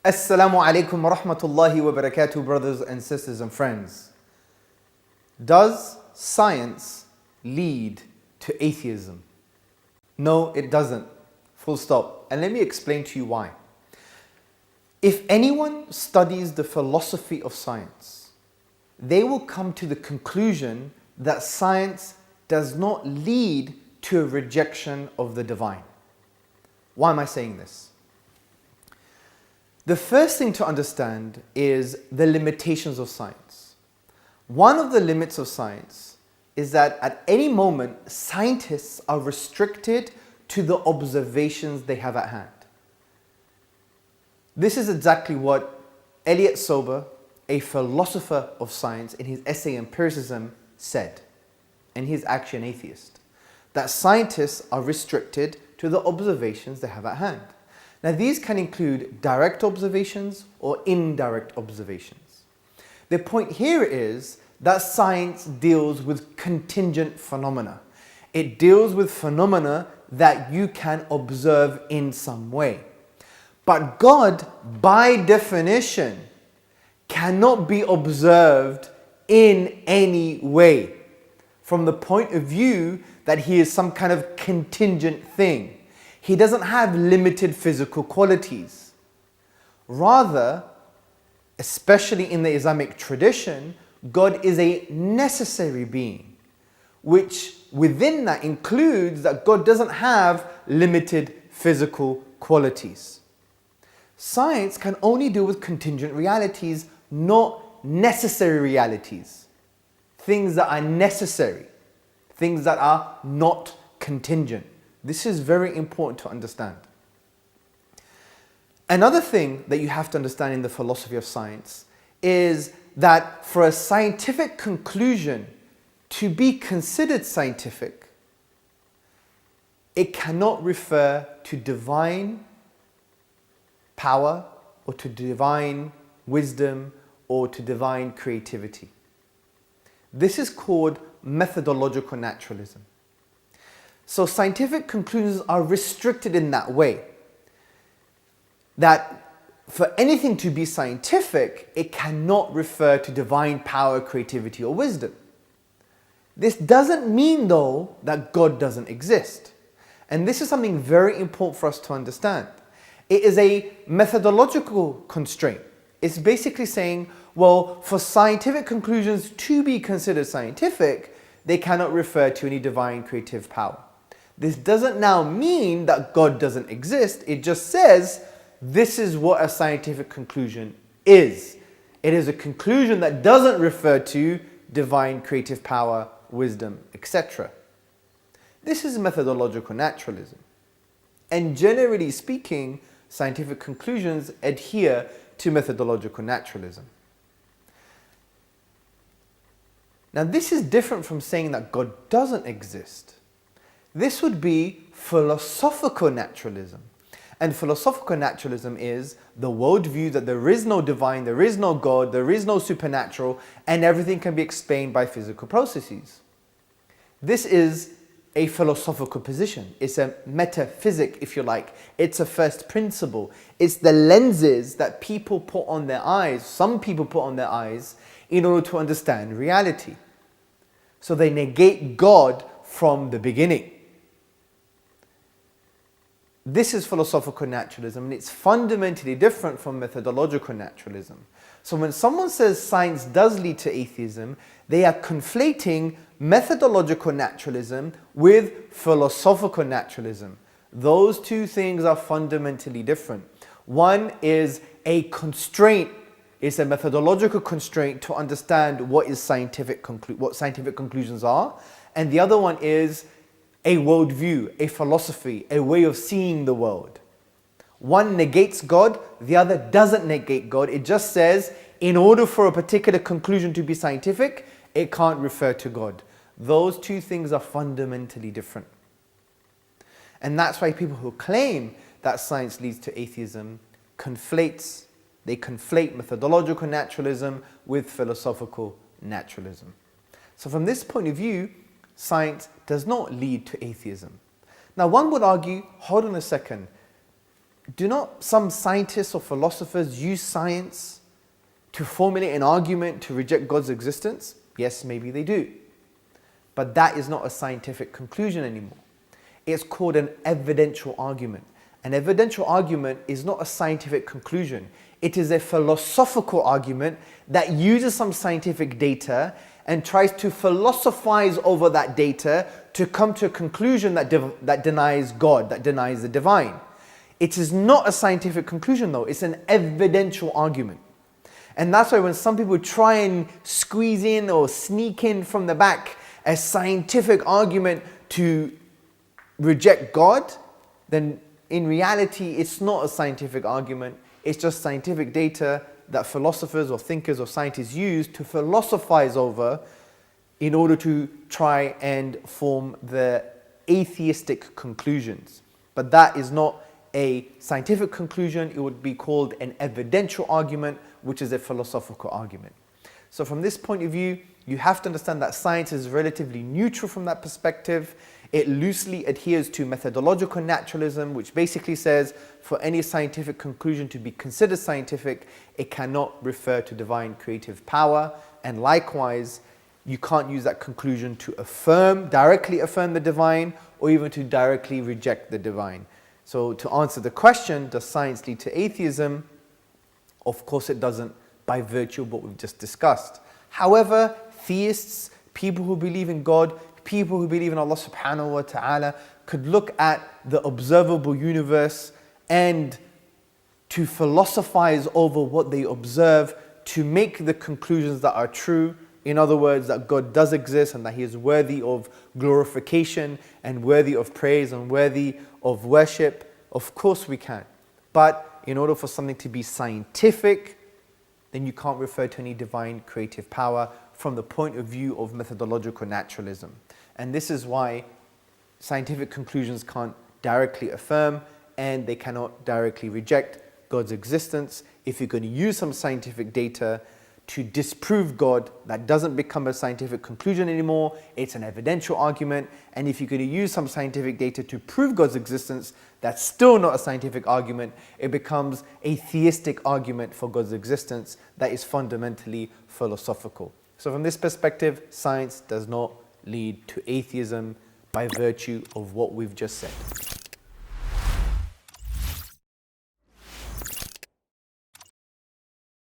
Assalamu alaikum wa rahmatullahi wa barakatuh, brothers and sisters and friends. Does science lead to atheism? No, it doesn't. Full stop. And let me explain to you why. If anyone studies the philosophy of science, they will come to the conclusion that science does not lead to a rejection of the divine. Why am I saying this? The first thing to understand is the limitations of science. One of the limits of science is that at any moment, scientists are restricted to the observations they have at hand. This is exactly what Elliot Sober, a philosopher of science, in his essay Empiricism said, and he's actually an atheist, that scientists are restricted to the observations they have at hand. Now, these can include direct observations or indirect observations. The point here is that science deals with contingent phenomena. It deals with phenomena that you can observe in some way. But God, by definition, cannot be observed in any way from the point of view that he is some kind of contingent thing. He doesn't have limited physical qualities. Rather, especially in the Islamic tradition, God is a necessary being, which within that includes that God doesn't have limited physical qualities. Science can only deal with contingent realities, not necessary realities. Things that are necessary, things that are not contingent. This is very important to understand. Another thing that you have to understand in the philosophy of science is that for a scientific conclusion to be considered scientific, it cannot refer to divine power or to divine wisdom or to divine creativity. This is called methodological naturalism. So scientific conclusions are restricted in that way, that for anything to be scientific, it cannot refer to divine power, creativity, or wisdom. This doesn't mean, though, that God doesn't exist. And this is something very important for us to understand. It is a methodological constraint. It's basically saying, well, for scientific conclusions to be considered scientific, they cannot refer to any divine creative power. This doesn't now mean that God doesn't exist. It just says this is what a scientific conclusion is. It is a conclusion that doesn't refer to divine creative power, wisdom, etc. This is methodological naturalism. And generally speaking, scientific conclusions adhere to methodological naturalism. Now, this is different from saying that God doesn't exist. This would be philosophical naturalism. And philosophical naturalism is the worldview that there is no divine, there is no God, there is no supernatural, and everything can be explained by physical processes. This is a philosophical position. It's a metaphysic, if you like. It's a first principle. It's the lenses that people put on their eyes, some people put on their eyes, in order to understand reality. So they negate God from the beginning. This is philosophical naturalism, and it's fundamentally different from methodological naturalism. So when someone says science does lead to atheism, they are conflating methodological naturalism with philosophical naturalism. Those two things are fundamentally different. One is a constraint, it's a methodological constraint to understand what scientific conclusions are, and the other one is a worldview, a philosophy, a way of seeing the world. One negates God, the other doesn't negate God. It just says, in order for a particular conclusion to be scientific, it can't refer to God. Those two things are fundamentally different. And that's why people who claim that science leads to atheism conflate methodological naturalism with philosophical naturalism. So from this point of view, science does not lead to atheism. Now, one would argue, hold on a second, do not some scientists or philosophers use science to formulate an argument to reject God's existence? Yes, maybe they do. But that is not a scientific conclusion anymore. It's called an evidential argument. An evidential argument is not a scientific conclusion. It is a philosophical argument that uses some scientific data and tries to philosophize over that data to come to a conclusion that denies God, that denies the divine. It is not a scientific conclusion though, it's an evidential argument. And that's why when some people try and squeeze in or sneak in from the back a scientific argument to reject God, then in reality it's not a scientific argument, it's just scientific data that philosophers or thinkers or scientists use to philosophize over in order to try and form the atheistic conclusions. But that is not a scientific conclusion, it would be called an evidential argument, which is a philosophical argument. So from this point of view, you have to understand that science is relatively neutral from that perspective. It loosely adheres to methodological naturalism, which basically says for any scientific conclusion to be considered scientific, it cannot refer to divine creative power. And likewise, you can't use that conclusion to directly affirm the divine, or even to directly reject the divine. So to answer the question, does science lead to atheism? Of course it doesn't, by virtue of what we've just discussed. However, theists, people who believe in God, people who believe in Allah subhanahu wa ta'ala, could look at the observable universe and to philosophize over what they observe to make the conclusions that are true. In other words, that God does exist and that He is worthy of glorification and worthy of praise and worthy of worship. Of course we can. But in order for something to be scientific, then you can't refer to any divine creative power from the point of view of methodological naturalism. And this is why scientific conclusions can't directly affirm and they cannot directly reject God's existence. If you're going to use some scientific data to disprove God, that doesn't become a scientific conclusion anymore, it's an evidential argument. And if you're going to use some scientific data to prove God's existence, that's still not a scientific argument, it becomes a theistic argument for God's existence that is fundamentally philosophical. So from this perspective, science does not lead to atheism by virtue of what we've just said.